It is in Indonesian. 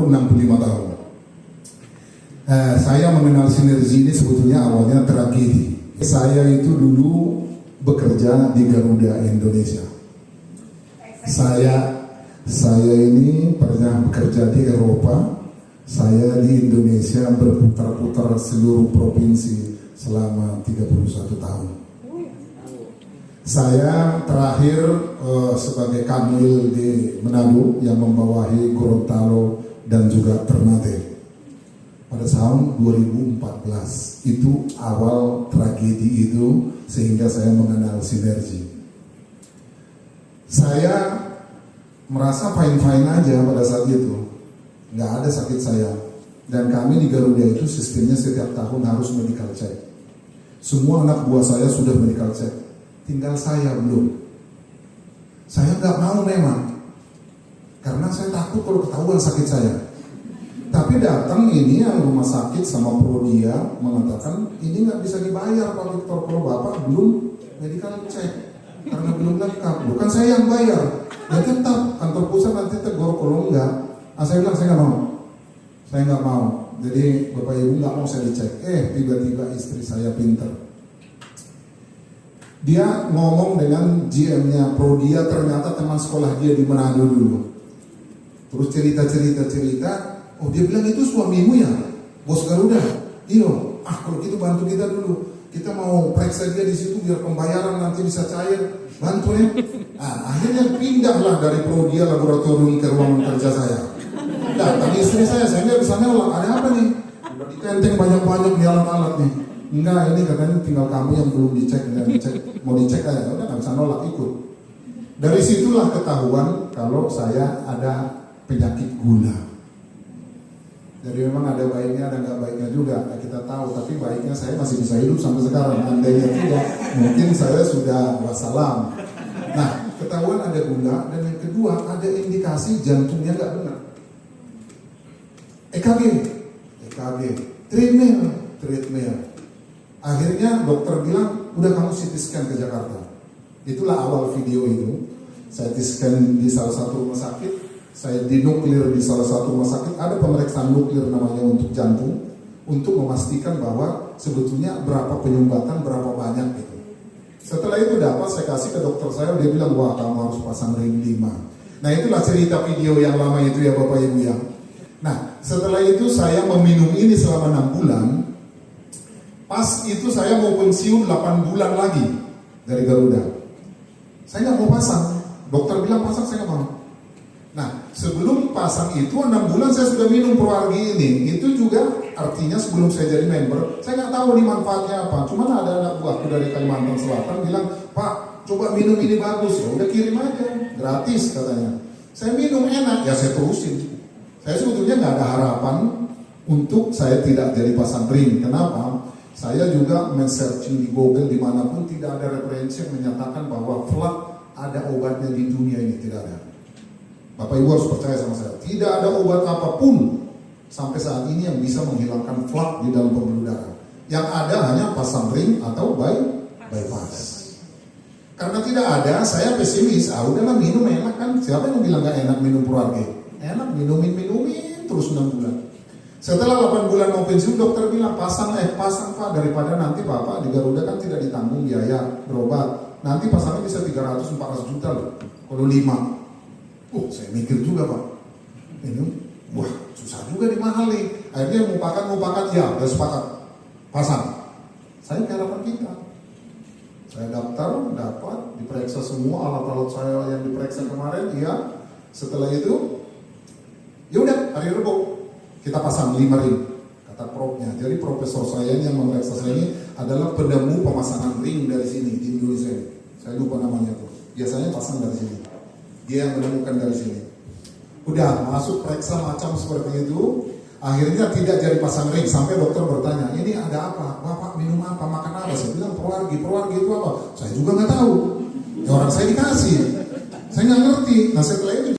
umur 65 tahun. Saya mengenal Sinergi ini sebetulnya awalnya tragedi. Saya itu dulu bekerja di Garuda Indonesia. Saya ini pernah bekerja di Eropa. Saya di Indonesia berputar-putar seluruh provinsi selama 31 tahun. Saya terakhir sebagai kanwil di Manado yang membawahi Gorontalo dan juga Ternate pada tahun 2014. Itu awal tragedi itu sehingga saya mengenal Sinergi. Saya merasa fine-fine aja pada saat itu, nggak ada sakit saya. Dan kami di Garuda itu sistemnya setiap tahun harus medical check. Semua anak buah saya sudah medical check, tinggal saya belum. Saya nggak mau memang, karena saya takut kalau ketahuan sakit saya. Tapi datang ini yang rumah sakit sama Prodia mengatakan ini nggak bisa dibayar Pak Victor kalau Bapak belum medical check karena belum lengkap. Bukan saya yang bayar, ya tetap kantor pusat nanti tegur kalau enggak. Saya bilang saya nggak mau. Jadi Bapak Ibu nggak mau saya dicek. Tiba-tiba istri saya pinter. Dia ngomong dengan GM-nya Prodia, ternyata teman sekolah dia di Manado dulu. Terus cerita. Oh dia bilang itu suamimu ya, bos Garuda. Iya. Kalau gitu bantu kita dulu. Kita mau periksa dia di situ biar pembayaran nanti bisa cair. Bantu ya. Akhirnya pindahlah dari Prodia laboratorium ke ruang kerja saya. Datang istri saya nggak bisa nolak. Ada apa nih? Ditenteng banyak-banyak di alat-alat nih. Enggak, ini katanya tinggal kamu yang belum dicek. Mau dicek aja, udah nggak bisa nolak, ikut. Dari situlah ketahuan kalau saya ada penyakit gula. Jadi memang ada baiknya, ada nggak baiknya juga. Kita tahu, tapi baiknya saya masih bisa hidup sampai sekarang. Andainya tidak, mungkin saya sudah wassalam. Nah, ketahuan ada gula, dan yang kedua ada indikasi jantungnya nggak benar. EKG, treadmill. Akhirnya dokter bilang, udah kamu CT scan ke Jakarta. Itulah awal video itu. Saya CT scan di salah satu rumah sakit. Saya dinuklir di salah satu rumah sakit, ada pemeriksaan nuklir namanya untuk jantung, untuk memastikan bahwa sebetulnya berapa penyumbatan, berapa banyak itu. Setelah itu dapat saya kasih ke dokter saya, dia bilang, wah kamu harus pasang ring 5. Nah itulah cerita video yang lama itu ya Bapak Ibu ya. Nah setelah itu saya meminum ini selama 6 bulan. Pas itu saya mau pensiun 8 bulan lagi dari Garuda. Saya nggak mau pasang, dokter bilang pasang, saya nggak mau. Nah, sebelum pasang itu 6 bulan saya sudah minum Proargi ini. Itu juga artinya sebelum saya jadi member, saya nggak tahu nih manfaatnya apa. Cuman ada anak buahku dari Kalimantan Selatan bilang, Pak, coba minum ini bagus. Ya udah kirim aja, gratis katanya. Saya minum enak, ya saya terusin. Saya sebetulnya nggak ada harapan untuk saya tidak jadi pasang ring. Kenapa? Saya juga men-searching di Google dimanapun tidak ada referensi yang menyatakan bahwa flak ada obatnya di dunia ini, tidak ada. Bapak Ibu harus percaya sama saya, tidak ada obat apapun sampai saat ini yang bisa menghilangkan flak di dalam pembuluh darah. Yang ada hanya pasang ring atau bypass. Karena tidak ada, saya pesimis. Udahlah minum enak kan. Siapa yang bilang gak enak minum Proargi? Enak, minumin terus 6 bulan. Setelah 8 bulan mau pensiun, dokter bilang pasang Pak, daripada nanti Bapak di Garuda kan tidak ditanggung biaya berobat. Nanti pasangnya bisa 300-400 juta loh, kalau 5. Saya mikir juga Pak, ini wah susah juga nih, mahal nih. Akhirnya mupakat, ya udah sepakat pasang. Saya ke harapan kita, saya daftar, dapat, diperiksa semua alat-alat saya yang diperiksa kemarin, iya. Setelah itu, ya udah hari Rebo kita pasang 5 ring, kata propnya. Jadi profesor saya yang memeriksa saya ini adalah penemu pemasangan ring dari sini di Indonesia. Saya lupa namanya tuh. Biasanya pasang dari sini. Dia yang menemukan dari sini. Udah masuk periksa macam seperti itu. Akhirnya tidak jadi pasang ring. Sampai dokter bertanya, ini ada apa? Bapak minum apa? Makan apa? Saya bilang Proargi itu apa? Saya juga nggak tahu. Ya orang saya dikasih. Saya nggak ngerti. Nah setelah itu